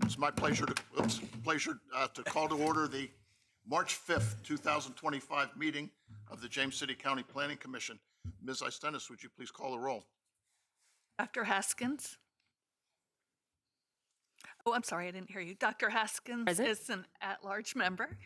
It's my pleasure to call to order the March 5th, 2025 meeting of the James City County Planning Commission. Ms. Istenis, would you please call the roll? Dr. Haskins? Oh, I'm sorry, I didn't hear you. Dr. Haskins Present. is an at-large member.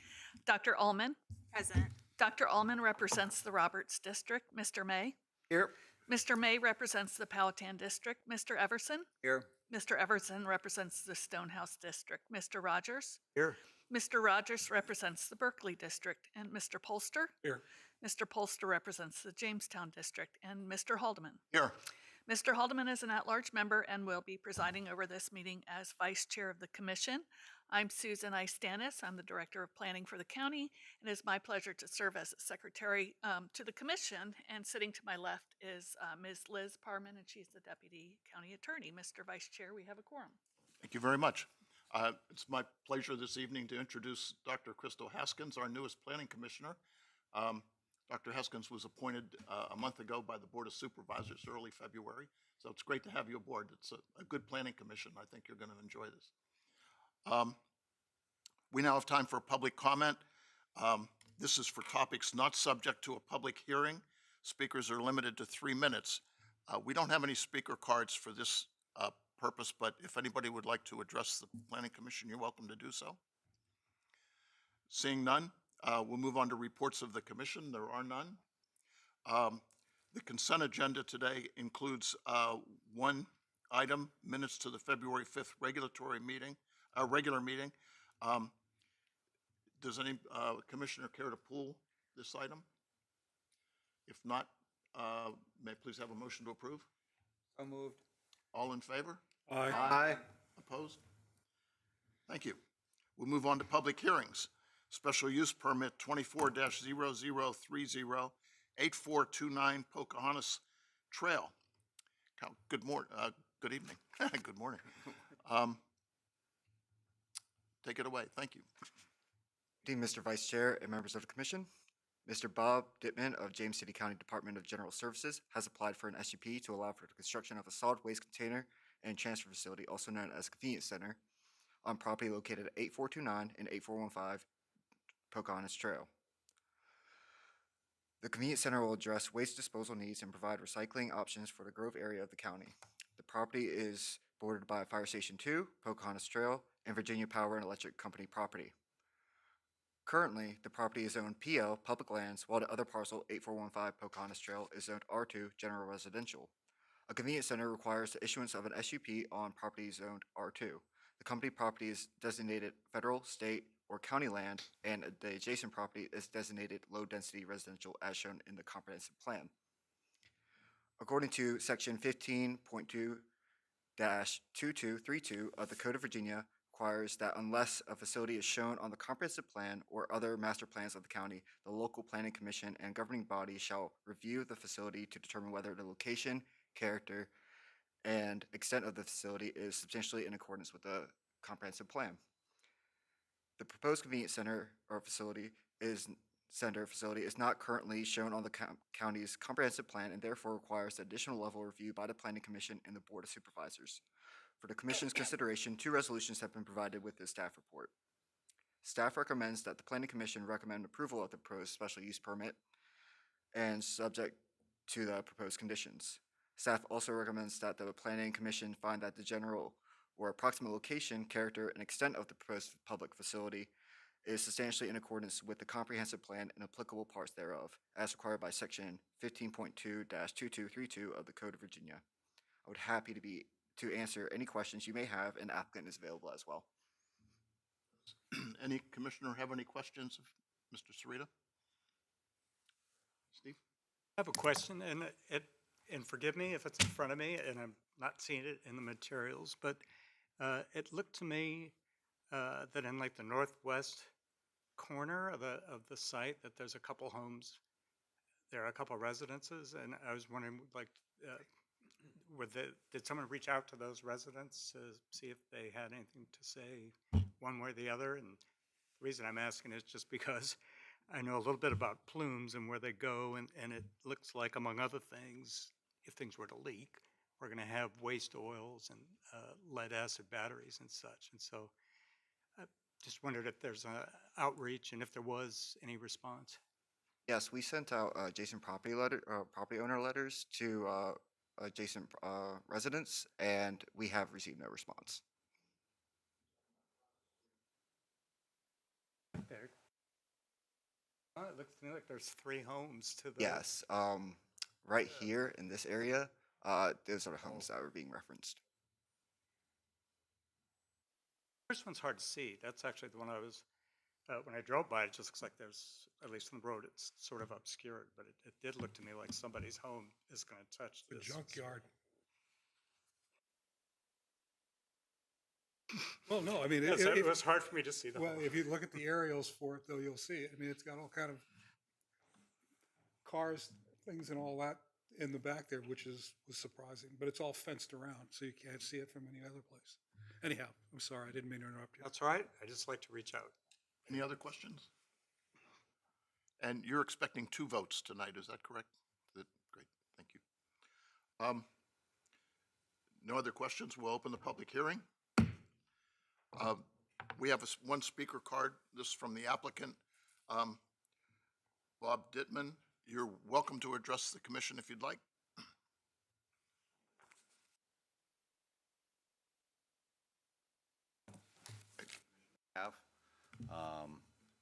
Dr. Ullman? Present. Dr. Ullman represents the Roberts District. Mr. May? Here. Mr. May represents the Powhatan District. Mr. Everson? Here. Mr. Everson represents the Stonehouse District. Mr. Rogers? Here. Mr. Rogers represents the Berkeley District. And Mr. Polster? Here. Mr. Polster represents the Jamestown District. And Mr. Haldeman? Here. Mr. Haldeman is an at-large member and will be presiding over this meeting as Vice Chair of the Commission. I'm Susan Istanis. I'm the Director of Planning for the county, and it is my pleasure to serve as Secretary to the Commission. And sitting to my left is Ms. Liz Parman, and she's the Deputy County Attorney. Mr. Vice Chair, we have a quorum. Thank you very much. It's my pleasure this evening to introduce Dr. Crystal Haskins, our newest Planning Commissioner. Dr. Haskins was appointed a month ago by the Board of Supervisors early February, so it's great to have you aboard. It's a good planning commission. I think you're going to enjoy this. We now have time for public comment. This is for topics not subject to a public hearing. Speakers are limited to 3 minutes. We don't have any speaker cards for this purpose, but if anybody would like to address the Planning Commission, you're welcome to do so. Seeing none, we'll move on to reports of the commission. There are none. The consent agenda today includes one item, minutes to the February 5th regular meeting. Does any commissioner care to pull this item? If not, may I please have a motion to approve? So moved. All in favor? Aye. Opposed? Thank you. We'll move on to public hearings. Special use permit 24-0030, 8429 Pocahontas Trail. Good evening. Good morning. Take it away. Thank you. Good evening, Mr. Vice Chair and members of the Commission. Mr. Bob Dittman of James City County Department of General Services has applied for an SUP to allow for the construction of a solid waste container and transfer facility, also known as convenience center, on property located at 8429 and 8415 Pocahontas Trail. The convenience center will address waste disposal needs and provide recycling options for the Grove area of the county. The property is bordered by Fire Station 2, Pocahontas Trail, and Virginia Power and Electric Company property. Currently, the property is zoned PL, public lands, while the other parcel, 8415 Pocahontas Trail, is zoned R2, general residential. A convenience center requires the issuance of an SUP on property zoned R2. The company property is designated federal, state, or county land, and the adjacent property is designated low-density residential as shown in the comprehensive plan. According to Section 15.2-2232 of the Code of Virginia, requires that unless a facility is shown on the comprehensive plan or other master plans of the county, the local planning commission and governing body shall review the facility to determine whether the location, character, and extent of the facility is substantially in accordance with the comprehensive plan. The proposed convenience center or facility is not currently shown on the county's comprehensive plan and therefore requires additional level review by the Planning Commission and the Board of Supervisors. For the Commission's consideration, 2 resolutions have been provided with the staff report. Staff recommends that the Planning Commission recommend approval of the proposed special use permit and subject to the proposed conditions. Staff also recommends that the Planning Commission find that the general or approximate location, character, and extent of the proposed public facility is substantially in accordance with the comprehensive plan and applicable parts thereof, as required by Section 15.2-2232 of the Code of Virginia. I would be happy to answer any questions you may have, and the applicant is available as well. Any commissioner have any questions of Mr. Sarita? Steve? I have a question, and forgive me if it's in front of me and I'm not seeing it in the materials, but it looked to me that in like the northwest corner of the site that there's a couple homes, there are a couple residences, and I was wondering, like, did someone reach out to those residents to see if they had anything to say one way or the other? And the reason I'm asking is just because I know a little bit about plumes and where they go, and it looks like, among other things, if things were to leak we're going to have waste oils and lead acid batteries and such. And so I just wondered if there's a outreach and if there was any response. Yes, we sent out adjacent property owner letters to adjacent residents, and we have received no response. There. It looks to me like there's 3 homes to the. Yes, right here in this area, those are the homes that were being referenced. First one's hard to see. That's actually the one I was, when I drove by, it just looks like there's, at least on the road, it's sort of obscured, but it did look to me like somebody's home is going to touch The this. junkyard. Well, no, I mean, Yes, it was hard for me to see the well, home. if you look at the aerials for it, though, you'll see it. I mean, it's got all kind of cars, things and all that in the back there, which was surprising, but it's all fenced around, so you can't see it from any other place. Anyhow, I'm sorry, I didn't mean to interrupt you. That's all right. I just like to reach out. Any other questions? And you're expecting 2 votes tonight, is that correct? Great, thank you. No other questions? We'll open the public hearing. We have one speaker card. This is from the applicant, Bob Dittman. You're welcome to address the commission if you'd like.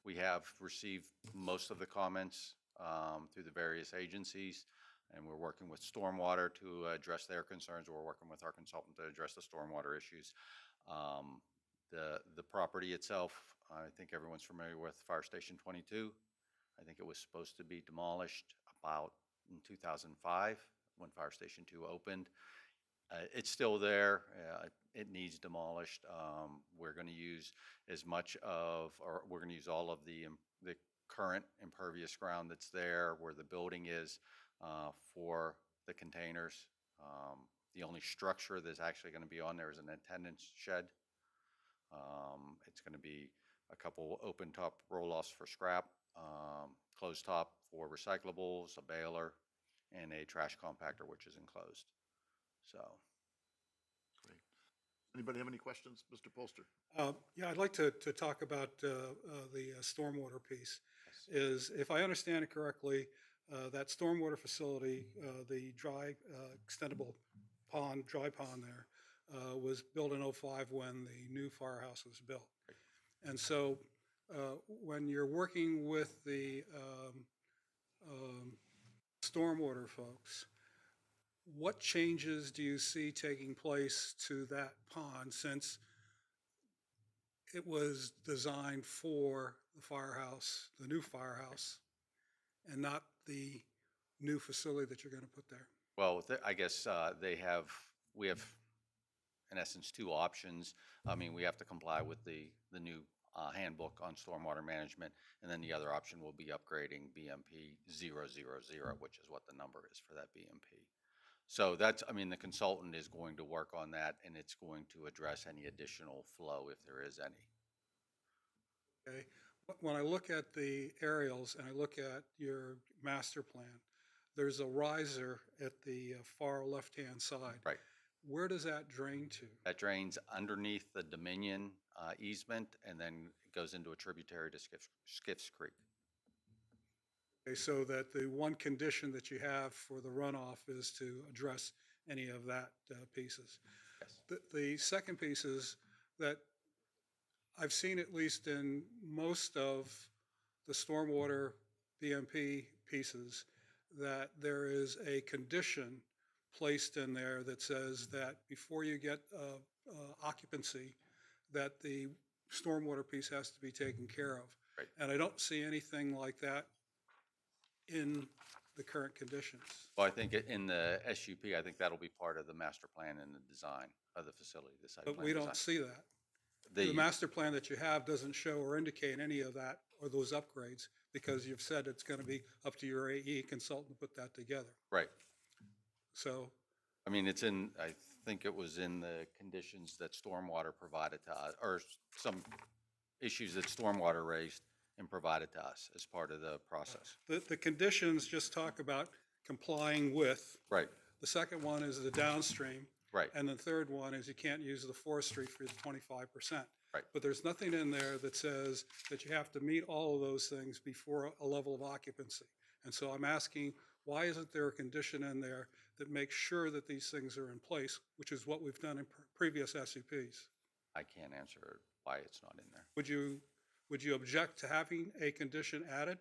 We have received most of the comments through the various agencies, and we're working with Stormwater to address their concerns. We're working with our consultant to address the stormwater issues. The property itself, I think everyone's familiar with Fire Station 22. I think it was supposed to be demolished about in 2005 when Fire Station 2 opened. It's still there. It needs demolished. We're going to use as much of, or we're going to use all of the current impervious ground that's there where the building is for the containers. The only structure that's actually going to be on there is an attendance shed. It's going to be a couple open top roll-offs for scrap, closed top for recyclables, a baler, and a trash compactor, which is enclosed. So. Great. Anybody have any questions? Mr. Polster? Yeah, I'd like to talk about the stormwater piece. Is, if I understand it correctly, that stormwater facility, the dry extendable pond, dry pond there, was built in '05 when the new firehouse was built. And so when you're working with the stormwater folks, what changes do you see taking place to that pond, since it was designed for the firehouse, the new firehouse, and not the new facility that you're going to put there? Well, I guess we have, in essence, 2 options. I mean, we have to comply with the new handbook on stormwater management, and then the other option will be upgrading BMP 000, which is what the number is for that BMP. So that's, I mean, the consultant is going to work on that, and it's going to address any additional flow if there is any. Okay. When I look at the aerials and I look at your master plan, there's a riser at the far left-hand side. Right. Where does that drain to? That drains underneath the Dominion easement, and then it goes into a tributary to Skiff's Creek. Okay, so that the one condition that you have for the runoff is to address any of that pieces. Yes. The second piece is that I've seen, at least in most of the stormwater BMP pieces, that there is a condition placed in there that says that before you get occupancy, that the stormwater piece has to be taken care of. Right. And I don't see anything like that in the current conditions. Well, I think in the SUP, I think that'll be part of the master plan and the design of the facility, the site plan But we don't design. see that. The master plan that you have doesn't show or indicate any of that or those upgrades, because you've said it's going to be up to your AE consultant to put that together. Right. So, I mean, it's in, I think it was in the conditions that stormwater provided to us, or some issues that stormwater raised and provided to us as part of the process. the conditions just talk about complying with. Right. The second one is the downstream. Right. And the third one is you can't use the forestry for the 25%. Right. But there's nothing in there that says that you have to meet all of those things before a level of occupancy. And so I'm asking, why isn't there a condition in there that makes sure that these things are in place, which is what we've done in previous SUPs? I can't answer why it's not in there. Would you object to having a condition added?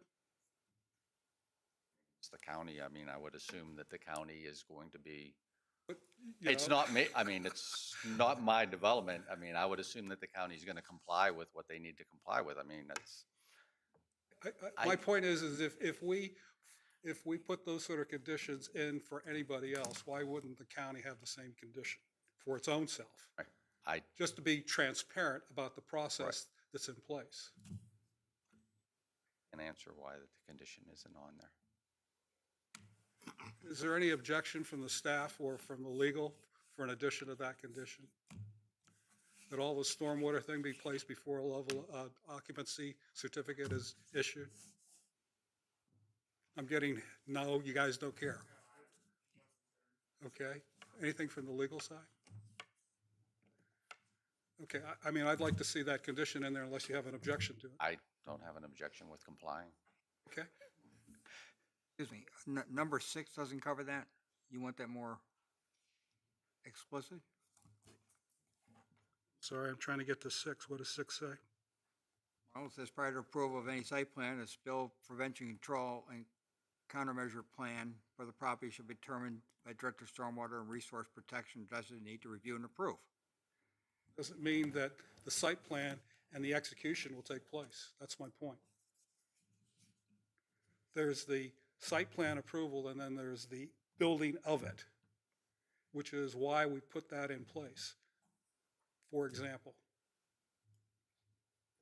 It's the county. I mean, I would assume that the county is going to be, You it's know, not me, I mean, it's not my development. I mean, I would assume that the county is going to comply with what they need to comply with. I mean, that's, My point is if we put those sort of conditions in for anybody else, why wouldn't the county have the same condition for its own self? right. I, Just to be transparent about the process that's in place. can answer why the condition isn't on there. Is there any objection from the staff or from the legal for an addition of that condition? That all the stormwater thing be placed before a level occupancy certificate is issued? I'm getting, no, you guys don't care. Okay, anything from the legal side? Okay, I mean, I'd like to see that condition in there unless you have an objection to it, I don't have an objection with complying. okay? Excuse me, number 6 doesn't cover that? You want that more explicit? Sorry, I'm trying to get to 6. What does 6 say? Well, it says prior to approval of any site plan, a spill prevention control and countermeasure plan for the property should be determined by Director of Stormwater and Resource Protection designate to review and approve. Doesn't mean that the site plan and the execution will take place. That's my point. There's the site plan approval and then there's the building of it, which is why we put that in place. For example,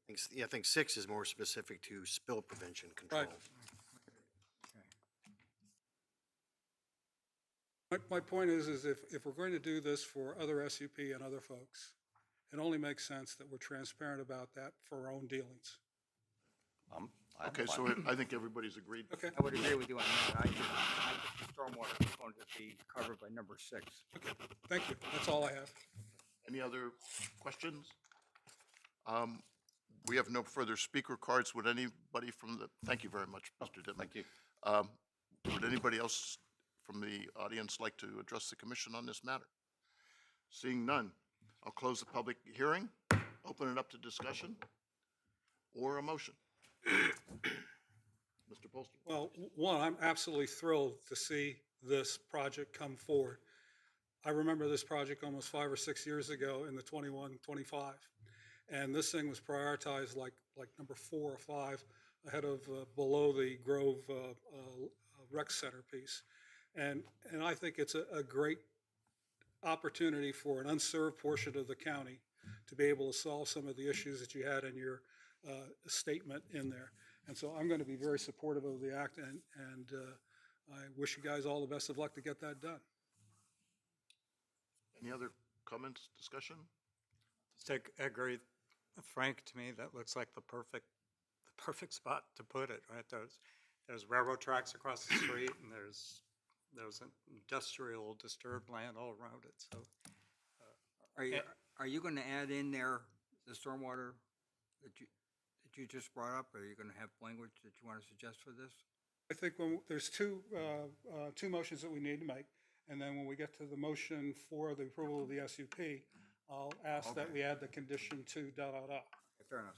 I think 6 is more specific to spill prevention control. Right. My point is if we're going to do this for other SUP and other folks, it only makes sense that we're transparent about that for our own dealings. I'm Okay, fine. so I think everybody's agreed. Okay, I would agree with you on that. I think the stormwater component to be covered by number 6. thank you. That's all I have. Any other questions? We have no further speaker cards. Would anybody from the, thank you very much, Mr. Dittman. Thank you. Would anybody else from the audience like to address the commission on this matter? Seeing none, I'll close the public hearing, open it up to discussion or a motion. Mr. Polster. Well, one, I'm absolutely thrilled to see this project come forward. I remember this project almost 5 or 6 years ago in the 21-25. And this thing was prioritized like number 4 or 5 ahead of below the Grove Rec Center piece. And I think it's a great opportunity for an unserved portion of the county to be able to solve some of the issues that you had in your statement in there. And so I'm going to be very supportive of the act, and I wish you guys all the best of luck to get that done. Any other comments, discussion? Just agree with Frank. To me, that looks like the perfect spot to put it, right? There's railroad tracks across the street, and there's an industrial disturbed land all around it, so. Are you going to add in there the stormwater that you just brought up? Or are you going to have language that you want to suggest for this? I think there's two motions that we need to make, and then when we get to the motion for the approval of the SUP, I'll ask that we add the condition to . Fair enough.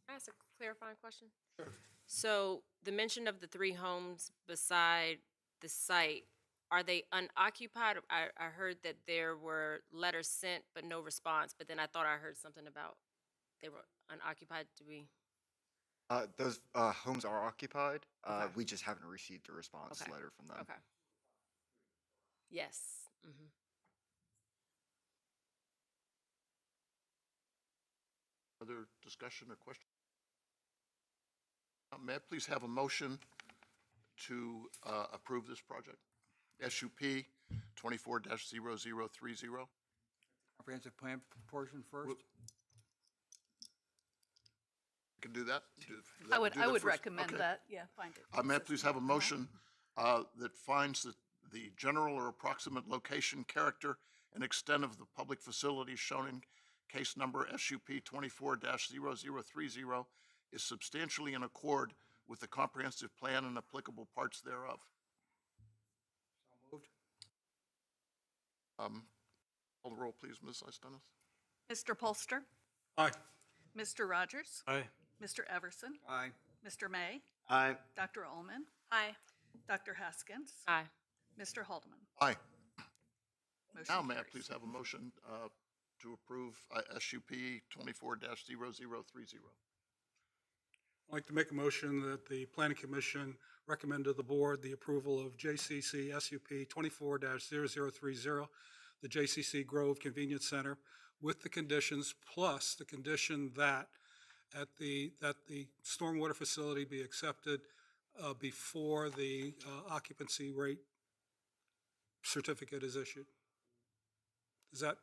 Can I ask a clarifying question? Sure. So the mention of the 3 homes beside the site, are they unoccupied? I heard that there were letters sent but no response, but then I thought I heard something about they were unoccupied. Do we? Those homes are occupied. Okay. We just haven't received a response Okay. letter from them. Okay. Yes. Mm-hmm. Other discussion or question? May I please have a motion to approve this project? SUP 24-0030. Comprehensive plan portion first? Can do that? I would Do that first? recommend Okay. that, yeah, find it. May I please have a motion that finds that the general or approximate location, character, and extent of the public facilities shown in case number SUP 24-0030 is substantially in accord with the comprehensive plan and applicable parts thereof. Moved. Call the roll, please, Ms. Istenes. Mr. Polster, Aye. Mr. Rogers, Aye. Mr. Everson, Aye. Mr. May, Aye. Dr. Ullman, Aye. Dr. Haskins, Aye. Mr. Haldeman. Aye. Motion Now, may I carries. please have a motion to approve SUP 24-0030? I'd like to make a motion that the Planning Commission recommend to the board the approval of JCC SUP 24-0030, the JCC Grove Convenience Center, with the conditions, plus the condition that the stormwater facility be accepted before the occupancy rate certificate is issued. Is that,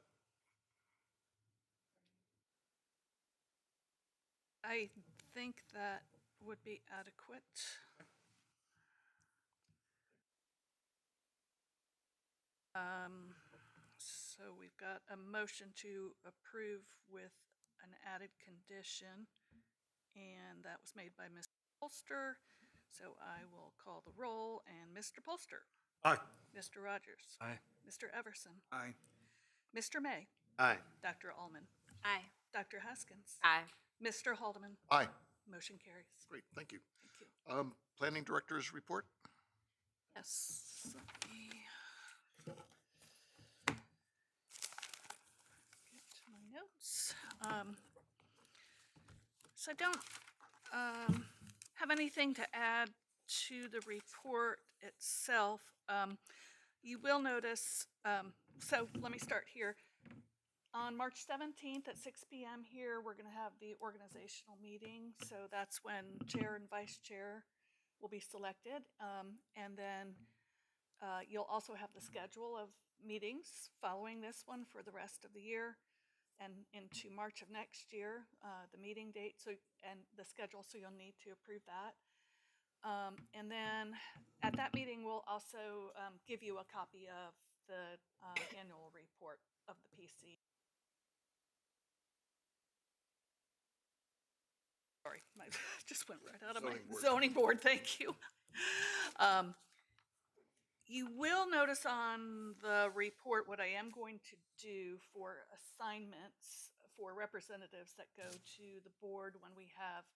I think that would be adequate. So we've got a motion to approve with an added condition, and that was made by Mr. Polster. So I will call the roll, and Mr. Polster, aye. Mr. Rogers, Aye. Mr. Everson, Aye. Mr. May, Aye. Dr. Ullman, Aye. Dr. Haskins, Aye. Mr. Haldeman. Aye. Motion carries. Great, thank you. Thank you. Planning Director's report? Yes. Let me get to my notes. So I don't have anything to add to the report itself. You will notice, so let me start here. On March 17th at 6 p.m. here, we're going to have the organizational meeting. So that's when chair and vice chair will be selected. And then you'll also have the schedule of meetings following this one for the rest of the year and into March of next year, the meeting date and the schedule, so you'll need to approve that. And then at that meeting, we'll also give you a copy of the annual report of the PC. Sorry, I just went right out of my zoning board, thank you. You will notice on the report what I am going to do for assignments for representatives that go to the board when we have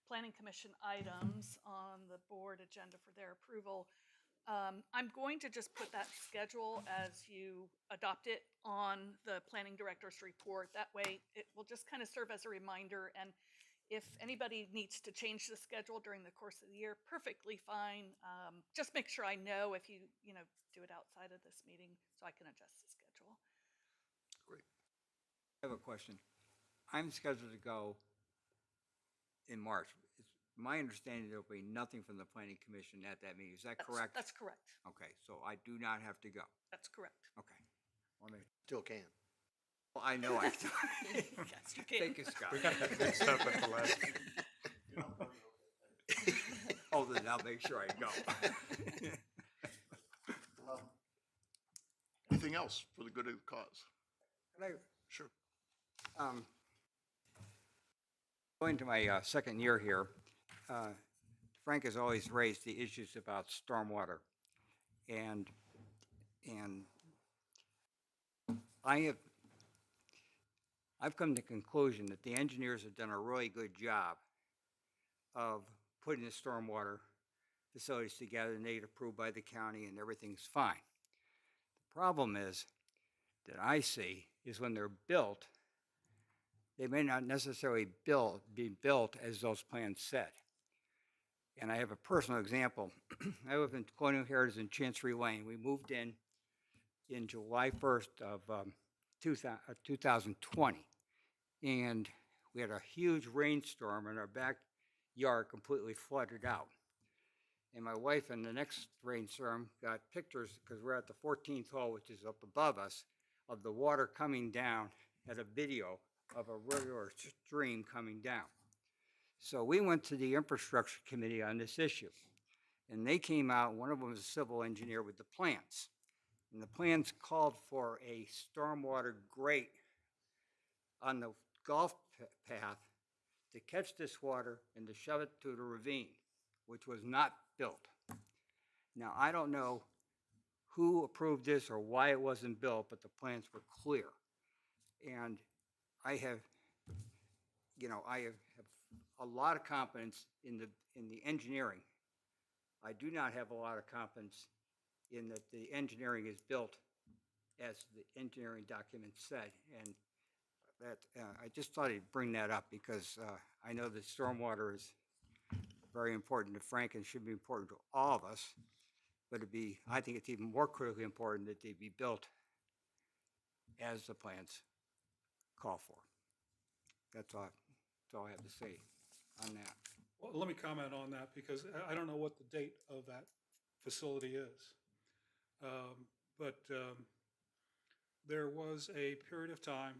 planning commission items on the board agenda for their approval. I'm going to just put that schedule as you adopt it on the planning director's report. That way it will just kind of serve as a reminder, and if anybody needs to change the schedule during the course of the year, perfectly fine. Just make sure I know if you do it outside of this meeting so I can adjust the schedule. Great. I have a question. I'm scheduled to go in March. It's my understanding there'll be nothing from the Planning Commission at that meeting. Is that correct? That's correct. Okay, so I do not have to go. That's correct. Okay. Well, Still can. I know I do. Yes, you can. Thank you, Scott. We got that mixed up at the last. Oh, then I'll make sure I go. Anything else for the good of the cause? Can I Sure. Going to my second year here, Frank has always raised the issues about stormwater, and I've come to the conclusion that the engineers have done a really good job of putting the stormwater facilities together, and they get approved by the county, and everything's fine. The problem is that I see is when they're built, they may not necessarily be built as those plans said. And I have a personal example. I live in Colonial Heritage in Chancery Lane. We moved in July 1st of 2020. And we had a huge rainstorm and our backyard completely flooded out. And my wife in the next rainstorm got pictures, because we're at the 14th hole, which is up above us, of the water coming down, had a video of a river or stream coming down. So we went to the infrastructure committee on this issue. And they came out, one of them was a civil engineer with the plans. And the plans called for a stormwater grate on the golf path to catch this water and to shove it to the ravine, which was not built. Now, I don't know who approved this or why it wasn't built, but the plans were clear. And I have, I have a lot of confidence in the engineering. I do not have a lot of confidence in that the engineering is built as the engineering document said. And that, I just thought I'd bring that up because I know that stormwater is very important to Frank and should be important to all of us. But I think it's even more critically important that they be built as the plans call for. That's all I have to say on that. Well, let me comment on that because I don't know what the date of that facility is. But there was a period of time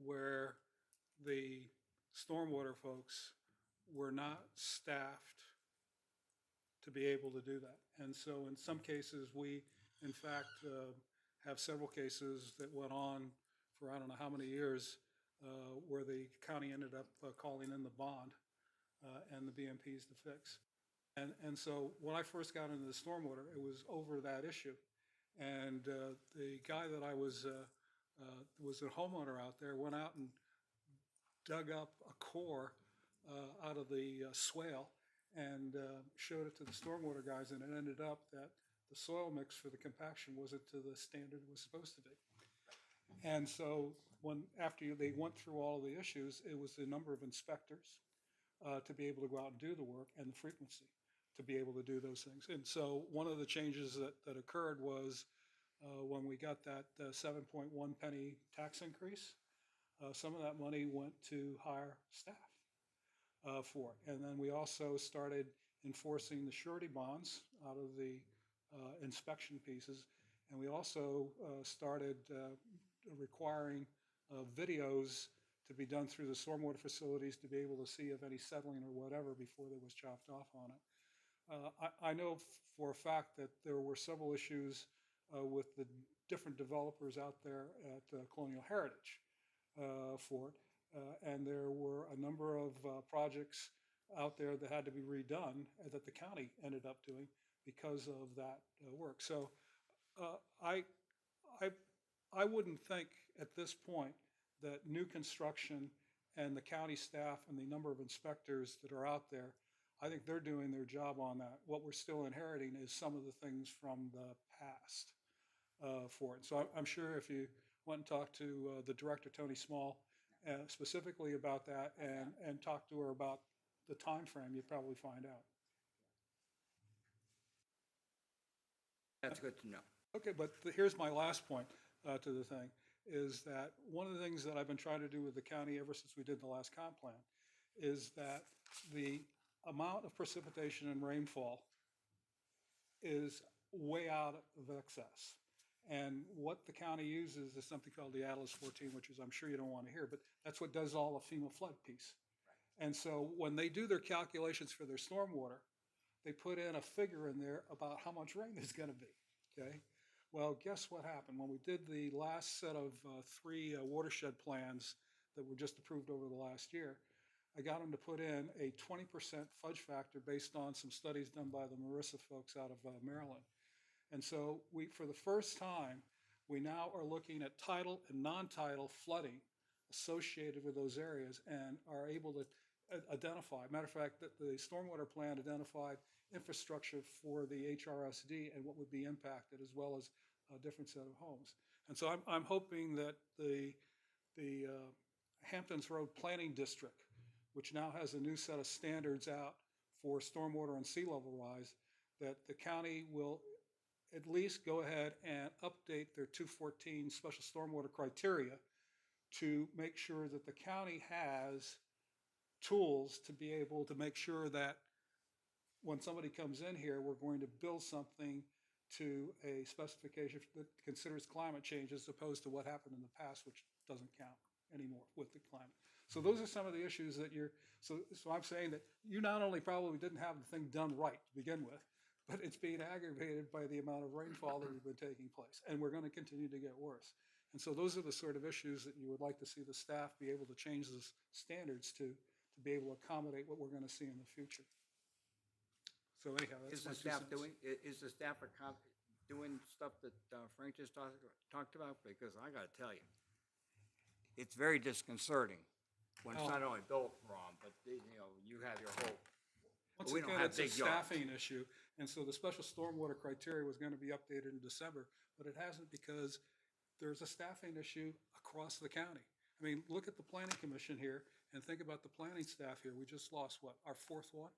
where the stormwater folks were not staffed to be able to do that. And so in some cases, we, in fact, have several cases that went on for I don't know how many years where the county ended up calling in the bond and the BMPs to fix. And so when I first got into the stormwater, it was over that issue. And the guy that I was a homeowner out there, went out and dug up a core out of the swale and showed it to the stormwater guys, and it ended up that the soil mix for the compaction wasn't to the standard it was supposed to be. And so after they went through all of the issues, it was the number of inspectors to be able to go out and do the work and the frequency to be able to do those things. And so one of the changes that occurred was when we got that 7.1 penny tax increase, some of that money went to hire staff for it. And then we also started enforcing the surety bonds out of the inspection pieces. And we also started requiring videos to be done through the stormwater facilities to be able to see if any settling or whatever before there was chopped off on it. I know for a fact that there were several issues with the different developers out there at Colonial Heritage for it. And there were a number of projects out there that had to be redone that the county ended up doing because of that work. So I wouldn't think at this point that new construction and the county staff and the number of inspectors that are out there, I think they're doing their job on that. What we're still inheriting is some of the things from the past for it. So I'm sure if you went and talked to the director, Tony Small, specifically about that and talked to her about the time frame, you'd probably find out. That's good to know. Okay, but here's my last point to the thing, is that one of the things that I've been trying to do with the county ever since we did the last comp plan is that the amount of precipitation and rainfall is way out of excess. And what the county uses is something called the Atlas 14, which is, I'm sure you don't want to hear, but that's what does all the FEMA flood piece. And so when they do their calculations for their stormwater, they put in a figure in there about how much rain there's going to be, okay? Well, guess what happened? When we did the last set of 3 watershed plans that were just approved over the last year, I got them to put in a 20% fudge factor based on some studies done by the Marissa folks out of Maryland. And so for the first time, we now are looking at tidal and non-tidal flooding associated with those areas and are able to identify. Matter of fact, that the stormwater plan identified infrastructure for the HRSD and what would be impacted, as well as a different set of homes. And so I'm hoping that the Hamptons Road Planning District, which now has a new set of standards out for stormwater and sea level rise, that the county will at least go ahead and update their 214 special stormwater criteria to make sure that the county has tools to be able to make sure that when somebody comes in here, we're going to build something to a specification that considers climate change as opposed to what happened in the past, which doesn't count. anymore with the climate. So those are some of the issues that so I'm saying that you not only probably didn't have the thing done right to begin with, but it's being aggravated by the amount of rainfall that has been taking place, and we're going to continue to get worse. And so those are the sort of issues that you would like to see the staff be able to change the standards to be able to accommodate what we're going to see in the future. So anyhow, that's Is my the 2 staff cents. is the staff doing stuff that Frank just talked about? Because I gotta tell you, it's very disconcerting when it's not only built wrong, but you have your whole, Once we don't again, have it's a big yards. staffing issue, and so the special stormwater criteria was going to be updated in December, but it hasn't because there's a staffing issue across the county. I mean, look at the planning commission here and think about the planning staff here. We just lost what, our 4th one?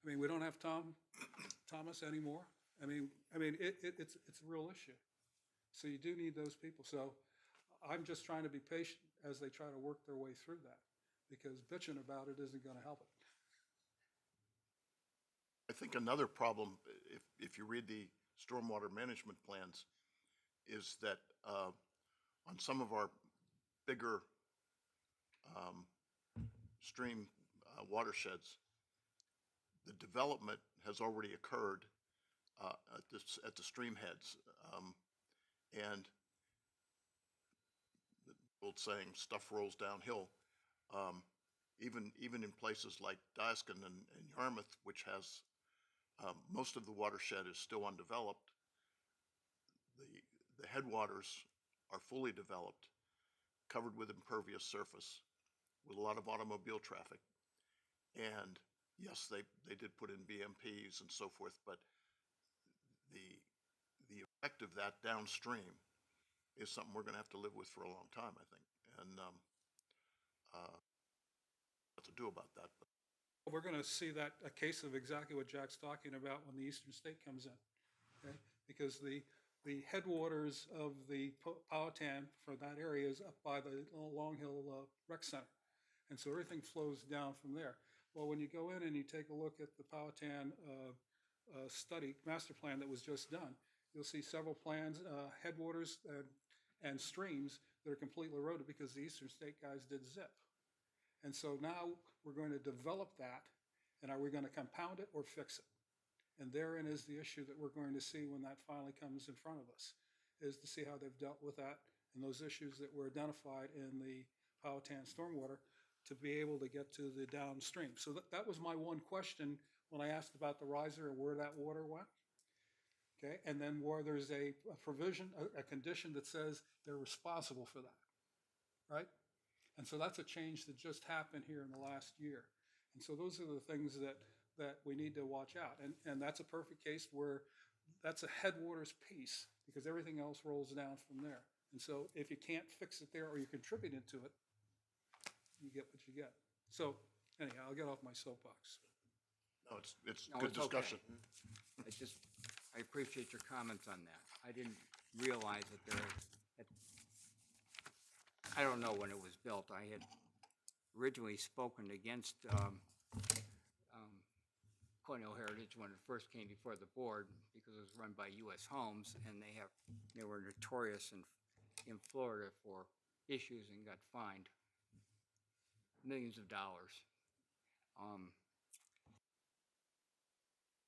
I mean, we don't have Thomas anymore. I mean, it's a real issue. So you do need those people. So I'm just trying to be patient as they try to work their way through that, because bitching about it isn't going to help it. I think another problem, if you read the stormwater management plans, is that on some of our bigger stream watersheds, the development has already occurred at the stream heads. And the old saying, stuff rolls downhill. Even in places like Diaskin and Yarmouth, which has most of the watershed is still undeveloped, the headwaters are fully developed, covered with impervious surface, with a lot of automobile traffic. And yes, they did put in BMPs and so forth, but the effect of that downstream is something we're going to have to live with for a long time, I think. And what to do about that. But We're going to see that, a case of exactly what Jack's talking about when the Eastern State comes in, okay? Because the headwaters of the Powhatan for that area is up by the Long Hill Rec Center. And so everything flows down from there. Well, when you go in and you take a look at the Powhatan study, master plan that was just done, you'll see several plans, headwaters and streams that are completely eroded because the Eastern State guys did zip. And so now we're going to develop that, and are we going to compound it or fix it? And therein is the issue that we're going to see when that finally comes in front of us, is to see how they've dealt with that and those issues that were identified in the Powhatan stormwater to be able to get to the downstream. So that was my one question when I asked about the riser and where that water went. Okay, and then where there's a provision, a condition that says they're responsible for that, right? And so that's a change that just happened here in the last year. And so those are the things that we need to watch out. And that's a perfect case where that's a headwaters piece, because everything else rolls down from there. And so if you can't fix it there or you're contributing to it, you get what you get. So anyhow, I'll get off my soapbox. no, it's No, good it's okay. discussion. I appreciate your comments on that. I didn't realize that I don't know when it was built. I had originally spoken against Colonial Heritage when it first came before the board because it was run by U.S. Homes, and they were notorious in Florida for issues and got fined millions of dollars.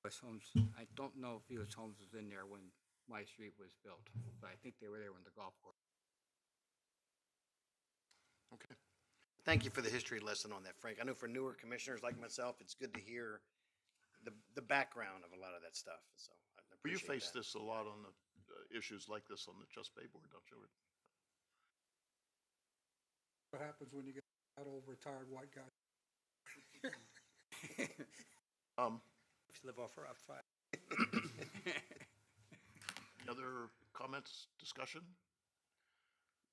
U.S. Homes, I don't know if U.S. Homes was in there when my street was built, but I think they were there when the golf course. Okay. Thank you for the history lesson on that, Frank. I know for newer commissioners like myself, it's good to hear the background of a lot of that stuff, so I Well, you appreciate face that. this a lot on the issues like this on the Chesapeake Bay board, don't you? What happens when you get that old retired white guy? If you live off Route 5. Any other comments, discussion?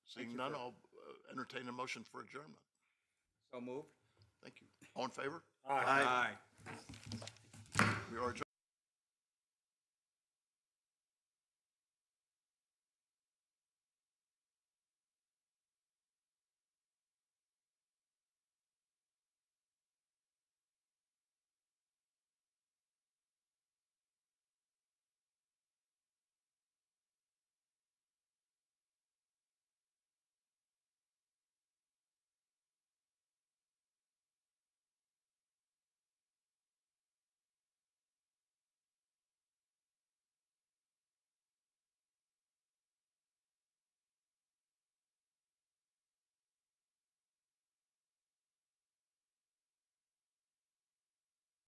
Seeing you, none, Fred. I'll entertain a motion for adjournment. So moved? Thank you. All in favor? Aye. We are adjourned.